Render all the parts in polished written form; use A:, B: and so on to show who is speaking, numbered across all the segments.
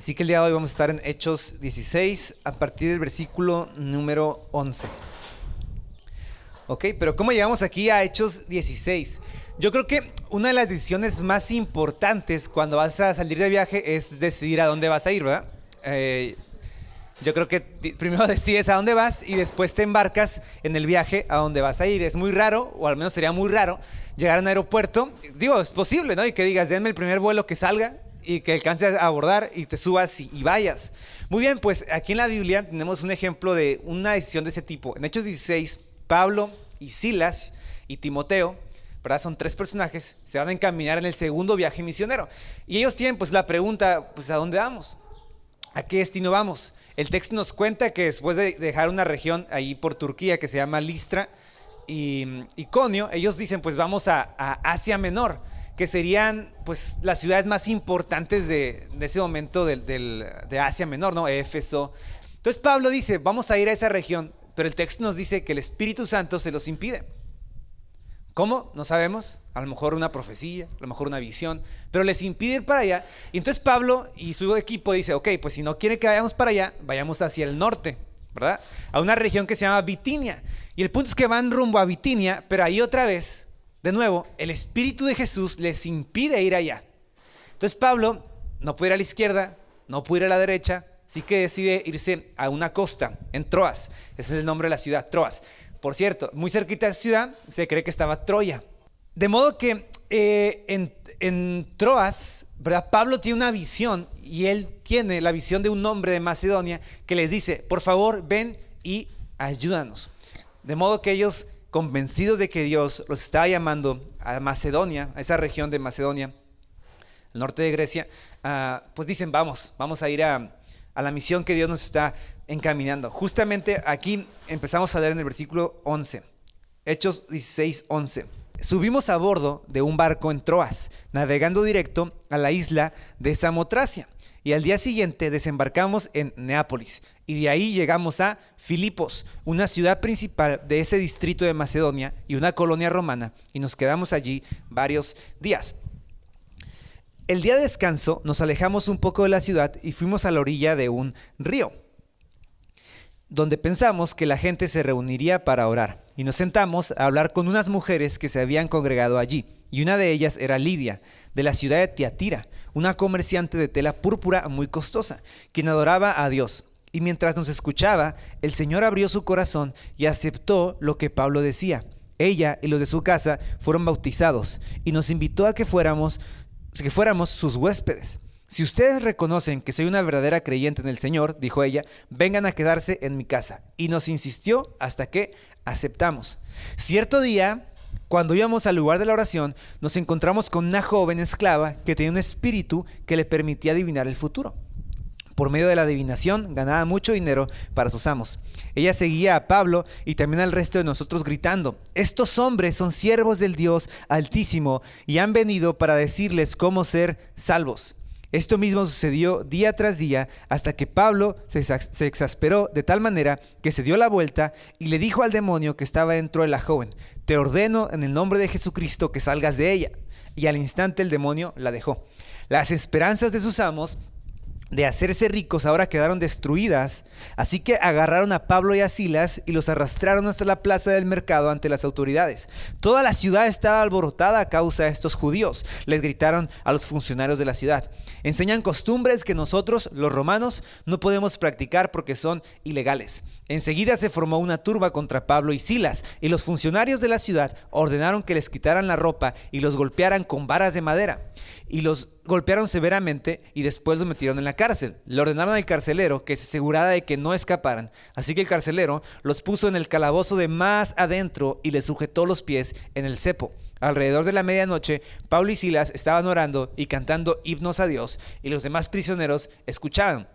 A: Así que el día de hoy vamos a estar en Hechos 16 a partir del versículo número 11. Ok, pero ¿cómo llegamos aquí a Hechos 16? Yo creo que una de las decisiones más importantes cuando vas a salir de viaje es decidir a dónde vas a ir, ¿verdad? Yo creo que primero decides a dónde vas y después te embarcas en el viaje a dónde vas a ir. Es muy raro, o al menos sería muy raro, llegar a un aeropuerto. Digo, es posible, ¿no? Y que digas, denme el primer vuelo que salga y que alcances a abordar y te subas y vayas. Muy bien, pues aquí en la Biblia tenemos un ejemplo de una decisión de ese tipo. En Hechos 16, Pablo y Silas y Timoteo, ¿verdad? Son tres personajes, se van a encaminar en el segundo viaje misionero. Y ellos tienen pues la pregunta, pues ¿a dónde vamos? ¿A qué destino vamos? El texto nos cuenta que después de dejar una región ahí por Turquía que se llama Listra y Iconio, ellos dicen pues vamos a Asia Menor, que serían pues las ciudades más importantes de ese momento de Asia Menor, ¿no? Éfeso. Entonces Pablo dice, vamos a ir a esa región, pero el texto nos dice que el Espíritu Santo se los impide. ¿Cómo? No sabemos. A lo mejor una profecía, a lo mejor una visión, pero les impide ir para allá. Y entonces Pablo y su equipo dice, ok, pues si no quiere que vayamos para allá, vayamos hacia el norte, ¿verdad? A una región que se llama Bitinia. Y el punto es que van rumbo a Bitinia, pero ahí otra vez, de nuevo, el Espíritu de Jesús les impide ir allá. Entonces Pablo no puede ir a la izquierda, no puede ir a la derecha, así que decide irse a una costa, en Troas. Ese es el nombre de la ciudad, Troas. Por cierto, muy cerquita de esa ciudad se cree que estaba Troya. De modo que en Troas, ¿verdad? Pablo tiene una visión y él tiene la visión de un hombre de Macedonia que les dice, por favor, ven y ayúdanos. De modo que ellos, convencidos de que Dios los estaba llamando a Macedonia, a esa región de Macedonia, el norte de Grecia, pues dicen, vamos a ir a la misión que Dios nos está encaminando. Justamente aquí empezamos a leer en el versículo 11, Hechos 16, 11. Subimos a bordo de un barco en Troas, navegando directo a la isla de Samotracia, y al día siguiente desembarcamos en Neápolis, y de ahí llegamos a Filipos, una ciudad principal de ese distrito de Macedonia y una colonia romana, y nos quedamos allí varios días. El día de descanso nos alejamos un poco de la ciudad y fuimos a la orilla de un río, donde pensamos que la gente se reuniría para orar, y nos sentamos a hablar con unas mujeres que se habían congregado allí, y una de ellas era Lidia, de la ciudad de Tiatira, una comerciante de tela púrpura muy costosa, quien adoraba a Dios. Y mientras nos escuchaba, el Señor abrió su corazón y aceptó lo que Pablo decía. Ella y los de su casa fueron bautizados, y nos invitó a que fuéramos sus huéspedes. Si ustedes reconocen que soy una verdadera creyente en el Señor, dijo ella, vengan a quedarse en mi casa. Y nos insistió hasta que aceptamos. Cierto día, cuando íbamos al lugar de la oración, nos encontramos con una joven esclava que tenía un espíritu que le permitía adivinar el futuro. Por medio de la adivinación ganaba mucho dinero para sus amos. Ella seguía a Pablo y también al resto de nosotros gritando, estos hombres son siervos del Dios Altísimo y han venido para decirles cómo ser salvos. Esto mismo sucedió día tras día hasta que Pablo se exasperó de tal manera que se dio la vuelta y le dijo al demonio que estaba dentro de la joven, te ordeno en el nombre de Jesucristo que salgas de ella. Y al instante el demonio la dejó. Las esperanzas de sus amos de hacerse ricos ahora quedaron destruidas, así que agarraron a Pablo y a Silas y los arrastraron hasta la plaza del mercado ante las autoridades. Toda la ciudad estaba alborotada a causa de estos judíos. Les gritaron a los funcionarios de la ciudad, enseñan costumbres que nosotros, los romanos, no podemos practicar porque son ilegales. Enseguida se formó una turba contra Pablo y Silas, y los funcionarios de la ciudad ordenaron que les quitaran la ropa y los golpearan con varas de madera. Y los golpearon severamente y después los metieron en la cárcel. Le ordenaron al carcelero que se asegurara de que no escaparan. Así que el carcelero los puso en el calabozo de más adentro y les sujetó los pies en el cepo. Alrededor de la medianoche, Pablo y Silas estaban orando y cantando himnos a Dios, y los demás prisioneros escuchaban.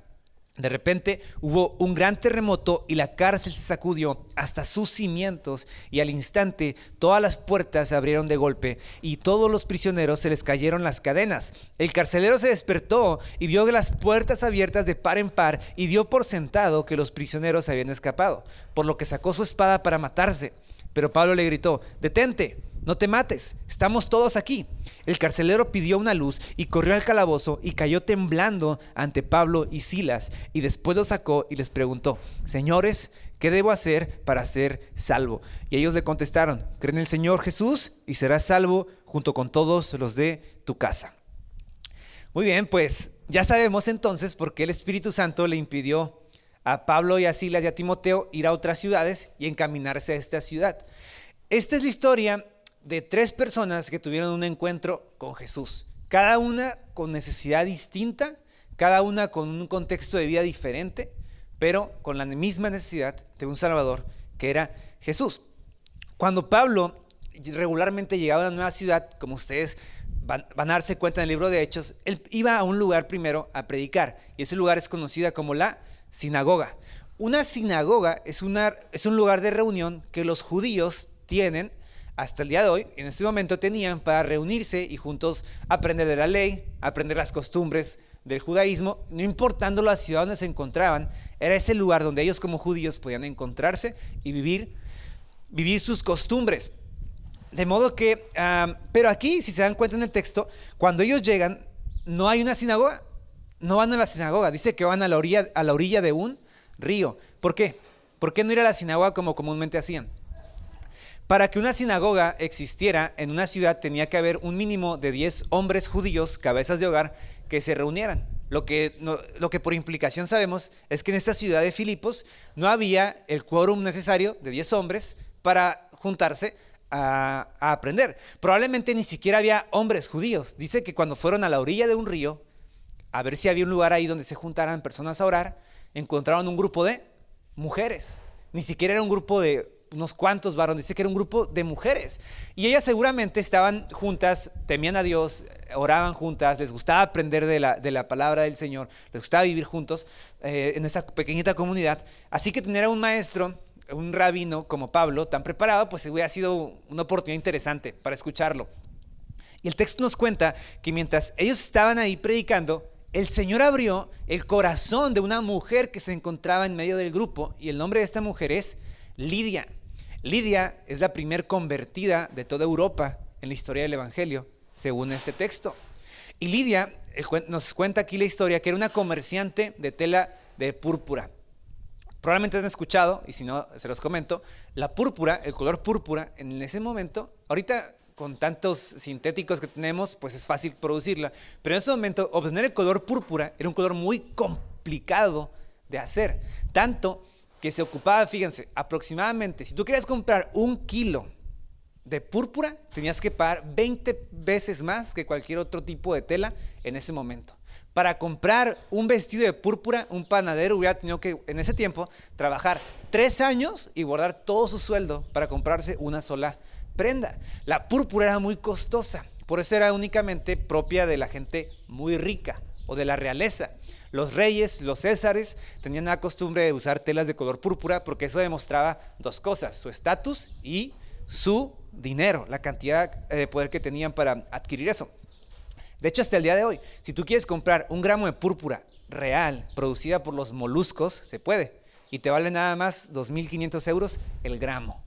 A: De repente hubo un gran terremoto y la cárcel se sacudió hasta sus cimientos, y al instante todas las puertas se abrieron de golpe y todos los prisioneros se les cayeron las cadenas. El carcelero se despertó y vio que las puertas abiertas de par en par y dio por sentado que los prisioneros habían escapado, por lo que sacó su espada para matarse. Pero Pablo le gritó, detente, no te mates, estamos todos aquí. El carcelero pidió una luz y corrió al calabozo y cayó temblando ante Pablo y Silas, y después los sacó y les preguntó: señores, ¿qué debo hacer para ser salvo? Y ellos le contestaron: cree en el Señor Jesús y serás salvo junto con todos los de tu casa. Muy bien, pues ya sabemos entonces por qué el Espíritu Santo le impidió a Pablo y a Silas y a Timoteo ir a otras ciudades y encaminarse a esta ciudad. Esta es la historia de 3 personas que tuvieron un encuentro con Jesús, cada una con necesidad distinta, cada una con un contexto de vida diferente, pero con la misma necesidad de un Salvador, que era Jesús. Cuando Pablo regularmente llegaba a una nueva ciudad, como ustedes van a darse cuenta en el libro de Hechos, él iba a un lugar primero a predicar, y ese lugar es conocida como la sinagoga. Una sinagoga es un lugar de reunión que los judíos tienen hasta el día de hoy. En este momento tenían para reunirse y juntos aprender de la ley, aprender las costumbres del judaísmo, no importando la ciudad donde se encontraban. Era ese lugar donde ellos como judíos podían encontrarse y vivir sus costumbres. De modo que, pero aquí, si se dan cuenta en el texto, cuando ellos llegan, no hay una sinagoga, no van a la sinagoga, dice que van a la orilla de un río. ¿Por qué? ¿Por qué no ir a la sinagoga como comúnmente hacían? Para que una sinagoga existiera en una ciudad tenía que haber un mínimo de 10 hombres judíos, cabezas de hogar, que se reunieran. Lo que por implicación sabemos es que en esta ciudad de Filipos no había el quórum necesario de 10 hombres para juntarse a aprender. Probablemente ni siquiera había hombres judíos. Dice que cuando fueron a la orilla de un río, a ver si había un lugar ahí donde se juntaran personas a orar, encontraron un grupo de mujeres. Ni siquiera era un grupo de unos cuantos varones, dice que era un grupo de mujeres. Y ellas seguramente estaban juntas, temían a Dios, oraban juntas, les gustaba aprender de la palabra del Señor, les gustaba vivir juntos en esa pequeñita comunidad. Así que tener a un maestro, un rabino como Pablo, tan preparado, pues hubiera sido una oportunidad interesante para escucharlo. Y el texto nos cuenta que mientras ellos estaban ahí predicando, el Señor abrió el corazón de una mujer que se encontraba en medio del grupo, y el nombre de esta mujer es Lidia. Lidia es la primer convertida de toda Europa en la historia del Evangelio, según este texto. Y Lidia nos cuenta aquí la historia que era una comerciante de tela de púrpura. Probablemente han escuchado, y si no, se los comento, la púrpura, el color púrpura, en ese momento, ahorita con tantos sintéticos que tenemos, pues es fácil producirla, pero en ese momento obtener el color púrpura era un color muy complicado de hacer, tanto que se ocupaba, fíjense, aproximadamente, si tú querías comprar 1 kilo de púrpura, tenías que pagar 20 veces más que cualquier otro tipo de tela en ese momento. Para comprar un vestido de púrpura, un panadero hubiera tenido que, en ese tiempo, trabajar 3 años y guardar todo su sueldo para comprarse una sola prenda. La púrpura era muy costosa, por eso era únicamente propia de la gente muy rica o de la realeza. Los reyes, los césares, tenían la costumbre de usar telas de color púrpura porque eso demostraba 2 cosas: su estatus y su dinero, la cantidad de poder que tenían para adquirir eso. De hecho, hasta el día de hoy, si tú quieres comprar 1 gramo de púrpura real, producida por los moluscos, se puede, y te vale nada más 2.500 euros el gramo,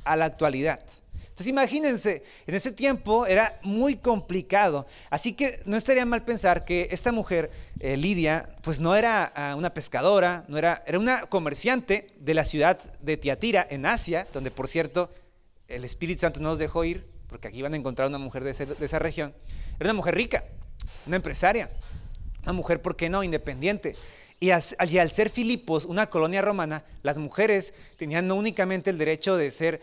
A: a la actualidad. Entonces imagínense, en ese tiempo era muy complicado, así que no estaría mal pensar que esta mujer, Lidia, pues no era una pescadora, era una comerciante de la ciudad de Tiatira, en Asia, donde por cierto el Espíritu Santo no nos dejó ir, porque aquí van a encontrar una mujer de esa región. Era una mujer rica, una empresaria, una mujer, ¿por qué no?, independiente. Y al ser Filipos una colonia romana, las mujeres tenían no únicamente el derecho de ser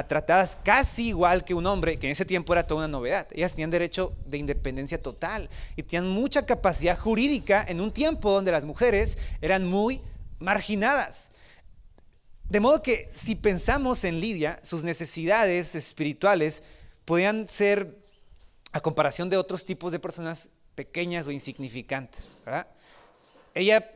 A: tratadas casi igual que un hombre, que en ese tiempo era toda una novedad. Ellas tenían derecho de independencia total y tenían mucha capacidad jurídica en un tiempo donde las mujeres eran muy marginadas. De modo que si pensamos en Lidia, sus necesidades espirituales podían ser, a comparación de otros tipos de personas, pequeñas o insignificantes, ¿verdad? Ella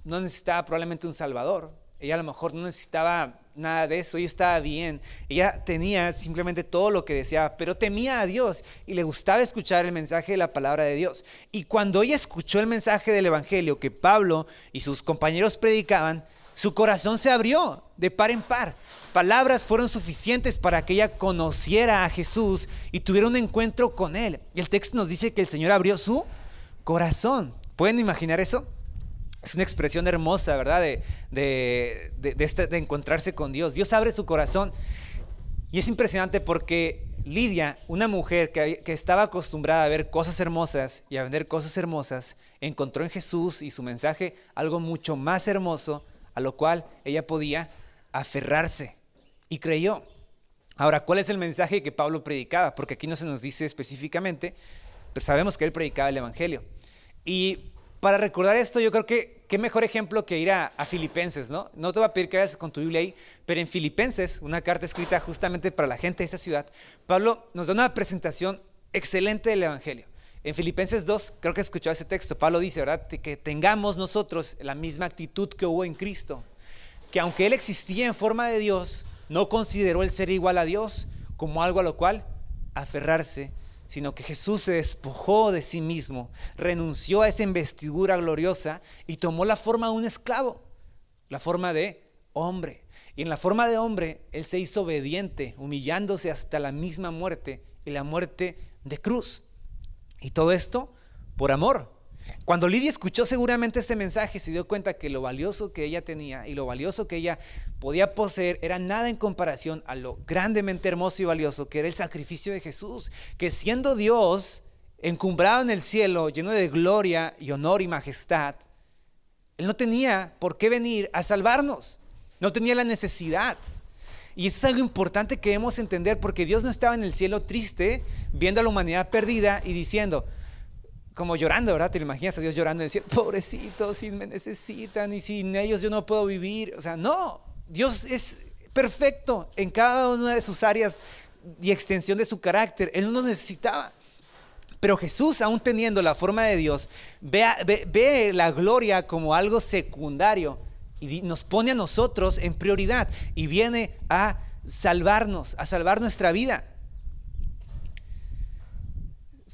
A: no necesitaba probablemente un salvador, ella a lo mejor no necesitaba nada de eso, ella estaba bien, ella tenía simplemente todo lo que deseaba, pero temía a Dios y le gustaba escuchar el mensaje de la palabra de Dios. Y cuando ella escuchó el mensaje del Evangelio que Pablo y sus compañeros predicaban, Su corazón se abrió de par en par. Palabras fueron suficientes para que ella conociera a Jesús y tuviera un encuentro con Él. Y el texto nos dice que el Señor abrió su corazón. ¿Pueden imaginar eso? Es una expresión hermosa, ¿verdad? De encontrarse con Dios. Dios abre su corazón. Y es impresionante porque Lidia, una mujer que estaba acostumbrada a ver cosas hermosas y a vender cosas hermosas, encontró en Jesús y su mensaje algo mucho más hermoso, a lo cual ella podía aferrarse y creyó. Ahora, ¿cuál es el mensaje que Pablo predicaba? Porque aquí no se nos dice específicamente, pero sabemos que él predicaba el evangelio. Y para recordar esto, yo creo que qué mejor ejemplo que ir a Filipenses, ¿no? No te voy a pedir que vayas con tu Biblia ahí, pero en Filipenses, una carta escrita justamente para la gente de esa ciudad, Pablo nos da una presentación excelente del evangelio. En Filipenses 2, creo que escuchó ese texto, Pablo dice, ¿verdad? Que tengamos nosotros la misma actitud que hubo en Cristo, que aunque Él existía en forma de Dios, no consideró el ser igual a Dios como algo a lo cual aferrarse, sino que Jesús se despojó de sí mismo, renunció a esa investidura gloriosa y tomó la forma de un esclavo, la forma de hombre. Y en la forma de hombre, Él se hizo obediente, humillándose hasta la misma muerte y la muerte de cruz. Y todo esto por amor. Cuando Lidia escuchó seguramente este mensaje, se dio cuenta que lo valioso que ella tenía y lo valioso que ella podía poseer era nada en comparación a lo grandemente hermoso y valioso que era el sacrificio de Jesús, que siendo Dios, encumbrado en el cielo, lleno de gloria y honor y majestad, Él no tenía por qué venir a salvarnos, no tenía la necesidad. Y eso es algo importante que debemos entender, porque Dios no estaba en el cielo triste, viendo a la humanidad perdida y diciendo, como llorando, ¿verdad? Te lo imaginas a Dios llorando y decir, pobrecitos, si me necesitan y sin ellos yo no puedo vivir. O sea, no, Dios es perfecto en cada una de sus áreas y extensión de su carácter. Él no nos necesitaba. Pero Jesús, aún teniendo la forma de Dios, ve la gloria como algo secundario y nos pone a nosotros en prioridad y viene a salvarnos, a salvar nuestra vida.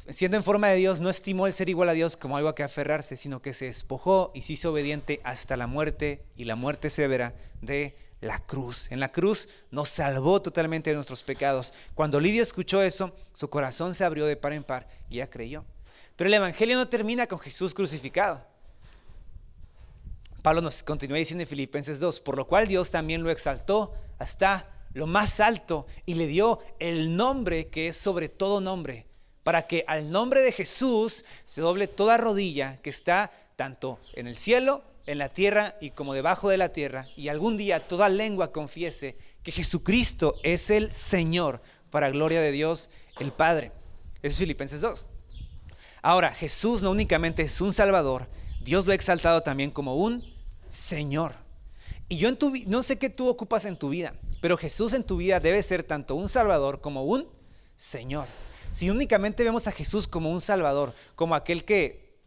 A: Siendo en forma de Dios, no estimó el ser igual a Dios como algo a que aferrarse, sino que se despojó y se hizo obediente hasta la muerte, y la muerte severa de la cruz. En la cruz nos salvó totalmente de nuestros pecados. Cuando Lidia escuchó eso, su corazón se abrió de par en par y ella creyó. Pero el evangelio no termina con Jesús crucificado. Pablo nos continúa diciendo en Filipenses 2, por lo cual Dios también lo exaltó hasta lo más alto y le dio el nombre que es sobre todo nombre, para que al nombre de Jesús se doble toda rodilla que está tanto en el cielo, en la tierra y como debajo de la tierra, y algún día toda lengua confiese que Jesucristo es el Señor, para gloria de Dios el Padre. Eso es Filipenses 2. Ahora, Jesús no únicamente es un Salvador, Dios lo ha exaltado también como un Señor. Y yo no sé qué tú ocupas en tu vida, pero Jesús en tu vida debe ser tanto un Salvador como un Señor. Si únicamente vemos a Jesús como un Salvador, como aquel que,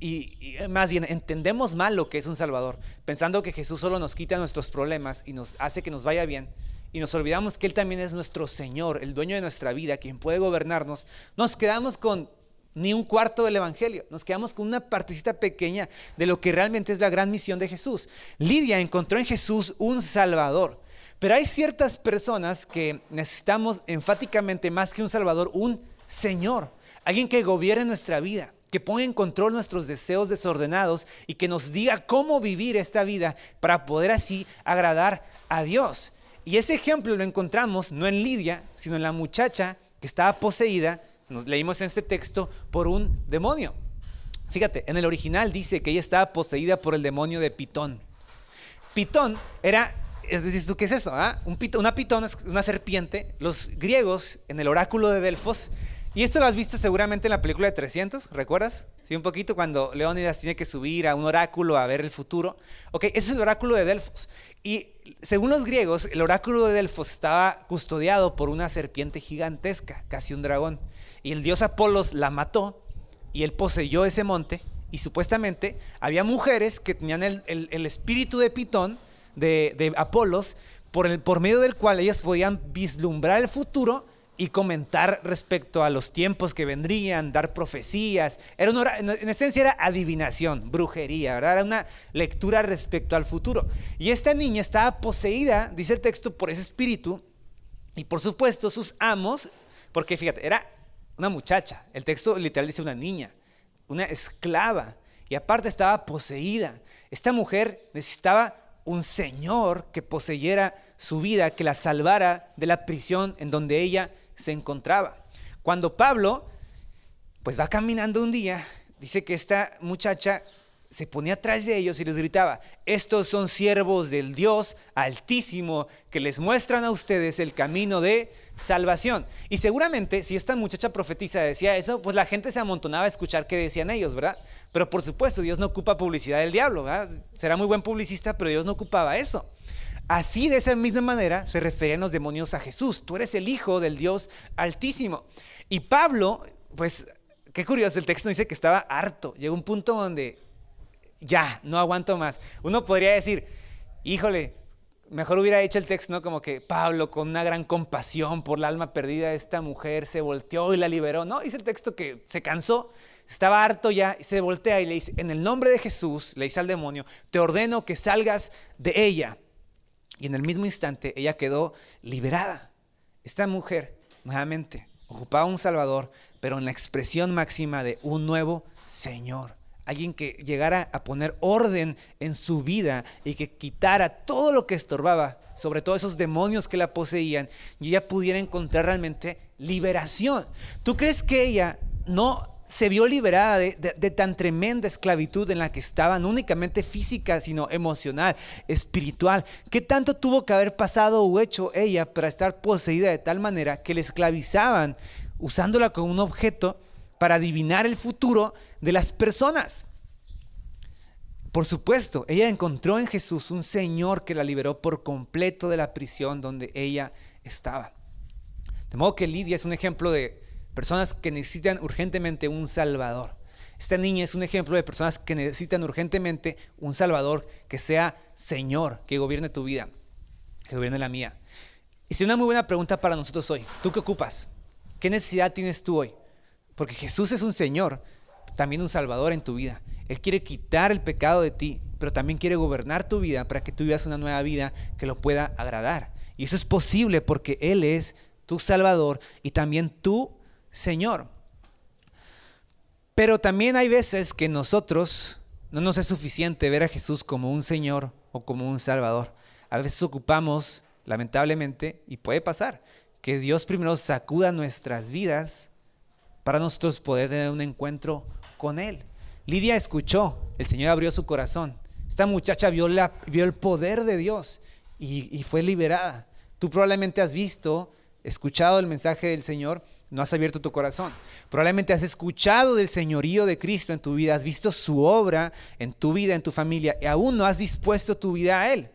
A: y más bien entendemos mal lo que es un Salvador, pensando que Jesús solo nos quita nuestros problemas y nos hace que nos vaya bien, y nos olvidamos que Él también es nuestro Señor, el dueño de nuestra vida, quien puede gobernarnos, nos quedamos con ni un cuarto del evangelio, nos quedamos con una partecita pequeña de lo que realmente es la gran misión de Jesús. Lidia encontró en Jesús un Salvador. Pero hay ciertas personas que necesitamos enfáticamente, más que un Salvador, un Señor, alguien que gobierne nuestra vida, que ponga en control nuestros deseos desordenados y que nos diga cómo vivir esta vida para poder así agradar a Dios. Y ese ejemplo lo encontramos no en Lidia, sino en la muchacha que estaba poseída, nos leímos en este texto, por un demonio. Fíjate, en el original dice que ella estaba poseída por el demonio de Pitón. Pitón era... Es decir, ¿tú qué es eso? Una pitón es una serpiente. Los griegos en el oráculo de Delfos, y esto lo has visto seguramente en la película de 300, ¿recuerdas? Sí, un poquito, cuando Leónidas tiene que subir a un oráculo a ver el futuro. Ok, ese es el oráculo de Delfos. Y según los griegos, el oráculo de Delfos estaba custodiado por una serpiente gigantesca, casi un dragón. Y el dios Apolos la mató y él poseyó ese monte. Y supuestamente había mujeres que tenían el espíritu de Pitón, de Apolos, por medio del cual ellas podían vislumbrar el futuro y comentar respecto a los tiempos que vendrían, dar profecías. En esencia era adivinación, brujería, ¿verdad? Era una lectura respecto al futuro. Y esta niña estaba poseída, dice el texto, por ese espíritu. Y por supuesto sus amos, porque fíjate, era una muchacha. El texto literal dice una niña, una esclava. Y aparte estaba poseída. Esta mujer necesitaba un señor que poseyera su vida, que la salvara de la prisión en donde ella se encontraba. Cuando Pablo pues va caminando un día, dice que esta muchacha se ponía atrás de ellos y les gritaba: estos son siervos del Dios Altísimo que les muestran a ustedes el camino de salvación. Y seguramente si esta muchacha profetiza decía eso, pues la gente se amontonaba a escuchar qué decían ellos, ¿verdad? Pero por supuesto Dios no ocupa publicidad del diablo, ¿verdad? Será muy buen publicista, pero Dios no ocupaba eso. Así, de esa misma manera, se referían los demonios a Jesús: tú eres el Hijo del Dios Altísimo. Y Pablo, pues, qué curioso, el texto dice que estaba harto. Llegó un punto donde ya, no aguanto más. Uno podría decir, híjole, mejor hubiera hecho el texto, ¿no? Como que Pablo, con una gran compasión por la alma perdida de esta mujer, se volteó y la liberó. No, dice el texto que se cansó, estaba harto ya, y se voltea y le dice: en el nombre de Jesús, le dice al demonio, te ordeno que salgas de ella. Y en el mismo instante ella quedó liberada. Esta mujer, nuevamente, ocupaba un Salvador, pero en la expresión máxima de un nuevo Señor. Alguien que llegara a poner orden en su vida y que quitara todo lo que estorbaba, sobre todo esos demonios que la poseían, y ella pudiera encontrar realmente liberación. ¿Tú crees que ella no se vio liberada de tan tremenda esclavitud en la que estaba, no únicamente física, sino emocional, espiritual? ¿Qué tanto tuvo que haber pasado o hecho ella para estar poseída de tal manera que le esclavizaban, usándola como un objeto para adivinar el futuro de las personas? Por supuesto, ella encontró en Jesús un Señor que la liberó por completo de la prisión donde ella estaba. De modo que Lidia es un ejemplo de personas que necesitan urgentemente un Salvador. Esta niña es un ejemplo de personas que necesitan urgentemente un Salvador que sea Señor, que gobierne tu vida, que gobierne la mía. Y es una muy buena pregunta para nosotros hoy. ¿Tú qué ocupas? ¿Qué necesidad tienes tú hoy? Porque Jesús es un Señor, también un Salvador en tu vida. Él quiere quitar el pecado de ti, pero también quiere gobernar tu vida para que tú vivas una nueva vida que lo pueda agradar. Y eso es posible porque Él es tu Salvador y también tu Señor. Pero también hay veces que nosotros no nos es suficiente ver a Jesús como un Señor o como un Salvador. A veces ocupamos, lamentablemente, y puede pasar, que Dios primero sacuda nuestras vidas para nosotros poder tener un encuentro con Él. Lidia escuchó, el Señor abrió su corazón. Esta muchacha vio el poder de Dios y fue liberada. Tú probablemente has escuchado el mensaje del Señor, no has abierto tu corazón. Probablemente has escuchado del señorío de Cristo en tu vida, has visto su obra en tu vida, en tu familia, y aún no has dispuesto tu vida a Él.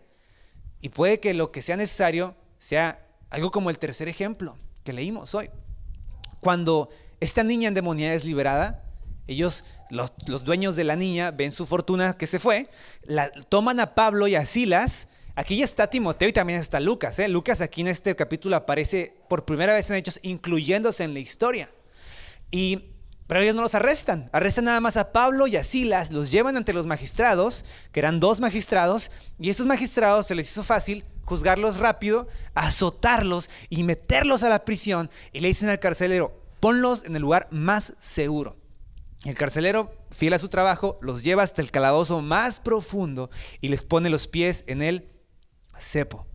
A: Y puede que lo que sea necesario sea algo como el tercer ejemplo que leímos hoy. Cuando esta niña endemoniada es liberada, ellos, los dueños de la niña, ven su fortuna que se fue, toman a Pablo y a Silas. Aquí ya está Timoteo y también está Lucas. Lucas aquí en este capítulo aparece por primera vez en Hechos, incluyéndose en la historia. Pero ellos no los arrestan nada más a Pablo y a Silas, los llevan ante los magistrados, que eran 2 magistrados, y a esos magistrados se les hizo fácil juzgarlos rápido, azotarlos y meterlos a la prisión, y le dicen al carcelero: ponlos en el lugar más seguro. Y el carcelero, fiel a su trabajo, los lleva hasta el calabozo más profundo y les pone los pies en el cepo.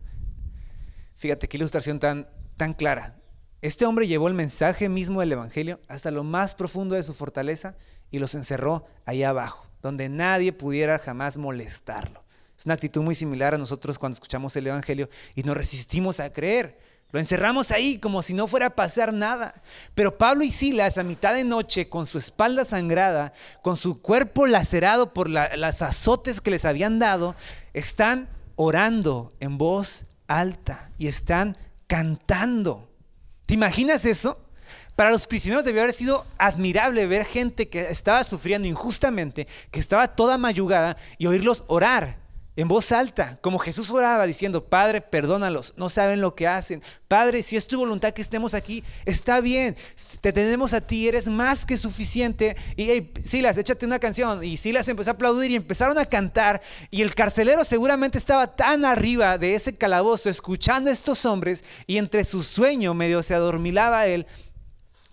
A: Fíjate qué ilustración tan clara. Este hombre llevó el mensaje mismo del evangelio hasta lo más profundo de su fortaleza y los encerró ahí abajo, donde nadie pudiera jamás molestarlo. Es una actitud muy similar a nosotros cuando escuchamos el evangelio y nos resistimos a creer. Lo encerramos ahí como si no fuera a pasar nada. Pero Pablo y Silas, a mitad de noche, con su espalda sangrada, con su cuerpo lacerado por los azotes que les habían dado, están orando en voz alta y están cantando. ¿Te imaginas eso? Para los prisioneros debió haber sido admirable ver gente que estaba sufriendo injustamente, que estaba toda mayugada, y oírlos orar en voz alta, como Jesús oraba diciendo: Padre, perdónalos, no saben lo que hacen. Padre, si es tu voluntad que estemos aquí, está bien, te tenemos a ti, eres más que suficiente. Y hey, Silas, échate una canción. Y Silas empezó a aplaudir y empezaron a cantar. Y el carcelero seguramente estaba tan arriba de ese calabozo escuchando a estos hombres, y entre su sueño medio se adormilaba él,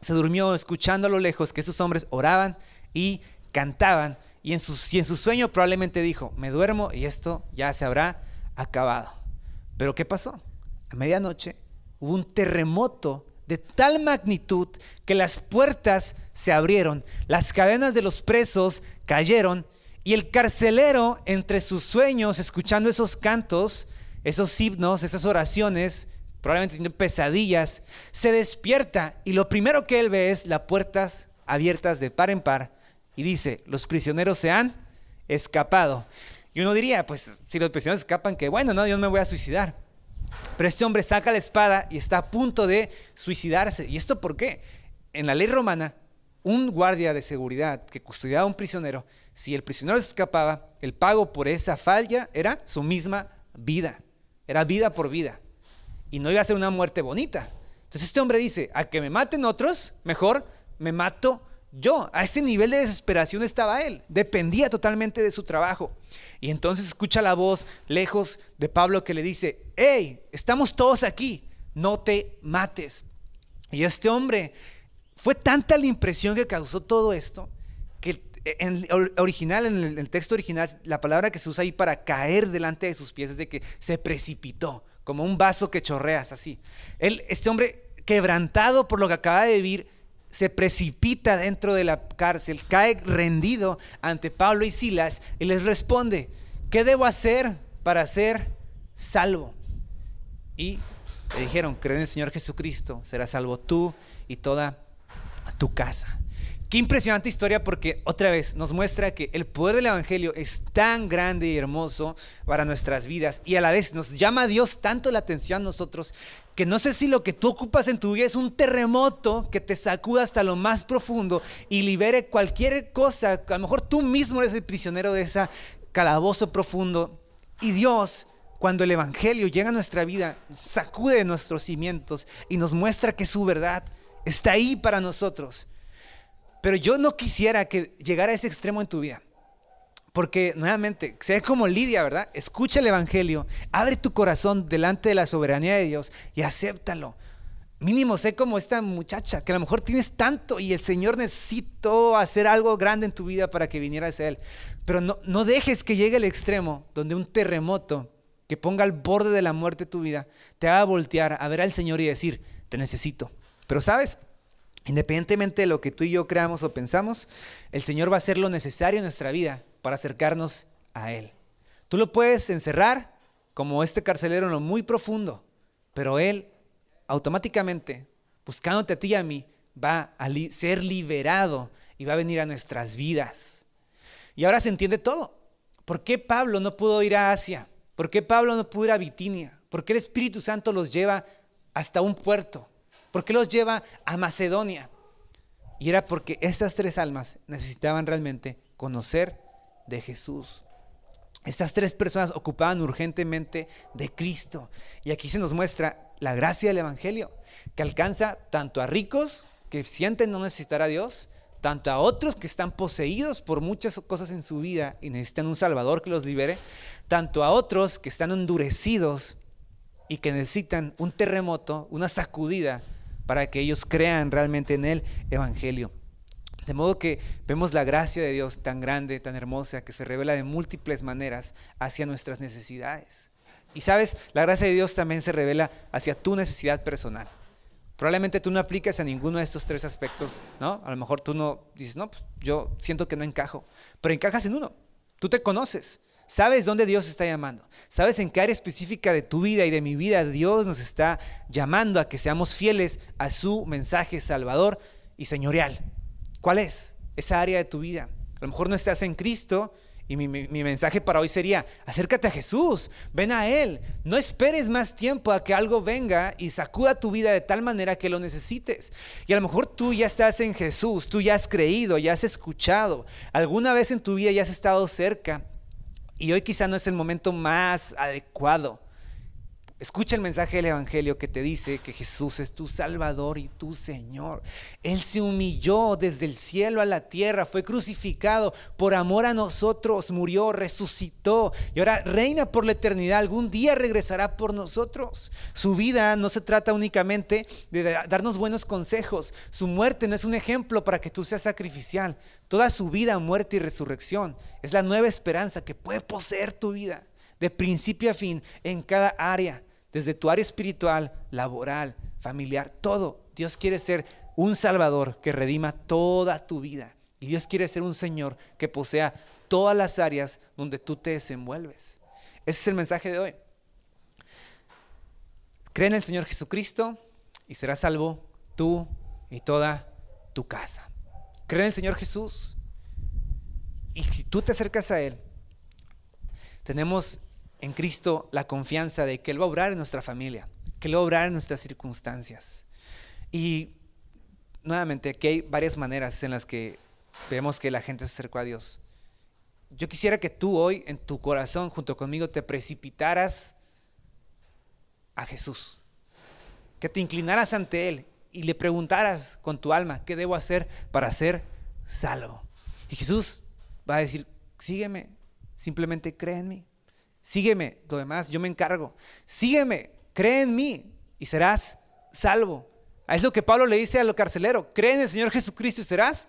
A: se durmió escuchando a lo lejos que esos hombres oraban y cantaban. Y en su sueño probablemente dijo: me duermo y esto ya se habrá acabado. Pero ¿qué pasó? A medianoche hubo un terremoto de tal magnitud que las puertas se abrieron, las cadenas de los presos cayeron, y el carcelero, entre sus sueños, escuchando esos cantos, esos himnos, esas oraciones, probablemente teniendo pesadillas, se despierta y lo primero que él ve es las puertas abiertas de par en par. Y dice: los prisioneros se han escapado. Y uno diría: pues si los prisioneros escapan, que bueno, no, yo no me voy a suicidar. Pero este hombre saca la espada y está a punto de suicidarse. ¿Y esto por qué? En la ley romana, un guardia de seguridad que custodiaba a un prisionero, si el prisionero se escapaba, el pago por esa falla era su misma vida. Era vida por vida. Y no iba a ser una muerte bonita. Entonces este hombre dice: a que me maten otros, mejor me mato yo. A ese nivel de desesperación estaba él. Dependía totalmente de su trabajo. Y entonces escucha la voz lejos de Pablo que le dice: hey, estamos todos aquí, no te mates. Y este hombre, fue tanta la impresión que causó todo esto, que en el texto original, la palabra que se usa ahí para caer delante de sus pies es de que se precipitó, como un vaso que chorreas así. Este hombre, quebrantado por lo que acaba de vivir, se precipita dentro de la cárcel, cae rendido ante Pablo y Silas y les responde: ¿qué debo hacer para ser salvo? Y le dijeron: cree en el Señor Jesucristo, serás salvo tú y toda tu casa. Qué impresionante historia, porque otra vez nos muestra que el poder del evangelio es tan grande y hermoso para nuestras vidas, y a la vez nos llama a Dios tanto la atención a nosotros, que no sé si lo que tú ocupas en tu vida es un terremoto que te sacuda hasta lo más profundo y libere cualquier cosa. A lo mejor tú mismo eres el prisionero de ese calabozo profundo, y Dios, cuando el evangelio llega a nuestra vida, sacude nuestros cimientos y nos muestra que su verdad está ahí para nosotros. Pero yo no quisiera que llegara a ese extremo en tu vida, porque nuevamente, sea como Lidia, ¿verdad? Escucha el evangelio, abre tu corazón delante de la soberanía de Dios y acéptalo. Mínimo sé como esta muchacha, que a lo mejor tienes tanto y el Señor necesitó hacer algo grande en tu vida para que vinieras a Él. Pero no dejes que llegue el extremo donde un terremoto que ponga al borde de la muerte tu vida te haga voltear a ver al Señor y decir: te necesito. Pero ¿sabes? Independientemente de lo que tú y yo creamos o pensamos, el Señor va a hacer lo necesario en nuestra vida para acercarnos a Él. Tú lo puedes encerrar como este carcelero en lo muy profundo, pero Él automáticamente, buscándote a ti y a mí, va a ser liberado y va a venir a nuestras vidas. Y ahora se entiende todo. ¿Por qué Pablo no pudo ir a Asia? ¿Por qué Pablo no pudo ir a Bitinia? ¿Por qué el Espíritu Santo los lleva hasta un puerto? ¿Por qué los lleva a Macedonia? Y era porque estas tres almas necesitaban realmente conocer de Jesús. Estas tres personas ocupaban urgentemente de Cristo. Y aquí se nos muestra la gracia del evangelio, que alcanza tanto a ricos que sienten no necesitar a Dios, tanto a otros que están poseídos por muchas cosas en su vida y necesitan un Salvador que los libere, tanto a otros que están endurecidos y que necesitan un terremoto, una sacudida, para que ellos crean realmente en el evangelio. De modo que vemos la gracia de Dios tan grande, tan hermosa, que se revela de múltiples maneras hacia nuestras necesidades. Y sabes, la gracia de Dios también se revela hacia tu necesidad personal. Probablemente tú no aplicas a ninguno de estos tres aspectos, ¿no? A lo mejor tú no dices: no, pues yo siento que no encajo, pero encajas en uno. Tú te conoces. Sabes dónde Dios está llamando. Sabes en qué área específica de tu vida y de mi vida Dios nos está llamando a que seamos fieles a su mensaje salvador y señorial. ¿Cuál es esa área de tu vida? A lo mejor no estás en Cristo y mi mensaje para hoy sería: acércate a Jesús, ven a Él. No esperes más tiempo a que algo venga y sacuda tu vida de tal manera que lo necesites. Y a lo mejor tú ya estás en Jesús, tú ya has creído, ya has escuchado. Alguna vez en tu vida ya has estado cerca Y hoy quizá no es el momento más adecuado. Escucha el mensaje del Evangelio que te dice que Jesús es tu Salvador y tu Señor. Él se humilló desde el cielo a la tierra, fue crucificado por amor a nosotros, murió, resucitó y ahora reina por la eternidad. Algún día regresará por nosotros. Su vida no se trata únicamente de darnos buenos consejos. Su muerte no es un ejemplo para que tú seas sacrificial. Toda su vida, muerte y resurrección es la nueva esperanza que puede poseer tu vida de principio a fin en cada área. Desde tu área espiritual, laboral, familiar, todo. Dios quiere ser un Salvador que redima toda tu vida. Y Dios quiere ser un Señor que posea todas las áreas donde tú te desenvuelves. Ese es el mensaje de hoy. Cree en el Señor Jesucristo y serás salvo tú y toda tu casa. Cree en el Señor Jesús. Y si tú te acercas a Él, tenemos en Cristo la confianza de que Él va a obrar en nuestra familia, que Él va a obrar en nuestras circunstancias. Y nuevamente, aquí hay varias maneras en las que vemos que la gente se acercó a Dios. Yo quisiera que tú hoy en tu corazón junto conmigo te precipitaras a Jesús, que te inclinaras ante Él y le preguntaras con tu alma, ¿qué debo hacer para ser salvo? Y Jesús va a decir, sígueme, simplemente cree en mí. Sígueme, lo demás yo me encargo. Sígueme, cree en mí y serás salvo. Es lo que Pablo le dice al carcelero, cree en el Señor Jesucristo y serás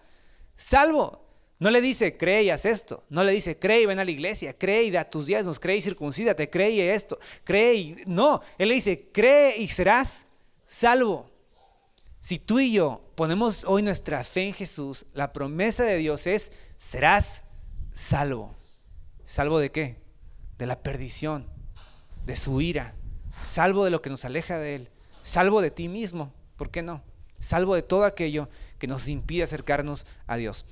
A: salvo. No le dice, cree y haz esto. No le dice, cree y ven a la iglesia, cree y da tus diezmos, cree y circuncídate, cree y esto, cree y... No, Él le dice, cree y serás salvo. Si tú y yo ponemos hoy nuestra fe en Jesús, la promesa de Dios es, serás salvo. ¿Salvo de qué? De la perdición, de su ira, salvo de lo que nos aleja de Él, salvo de ti mismo, ¿por qué no? Salvo de todo aquello que nos impide acercarnos a Dios.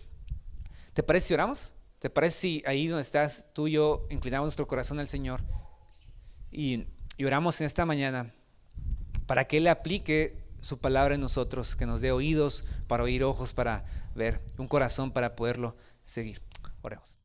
A: ¿Te parece si oramos? ¿Te parece si ahí donde estás tú y yo inclinamos nuestro corazón al Señor y oramos en esta mañana para que Él aplique su palabra en nosotros, que nos dé oídos para oír, ojos para ver, un corazón para poderlo seguir? Oremos.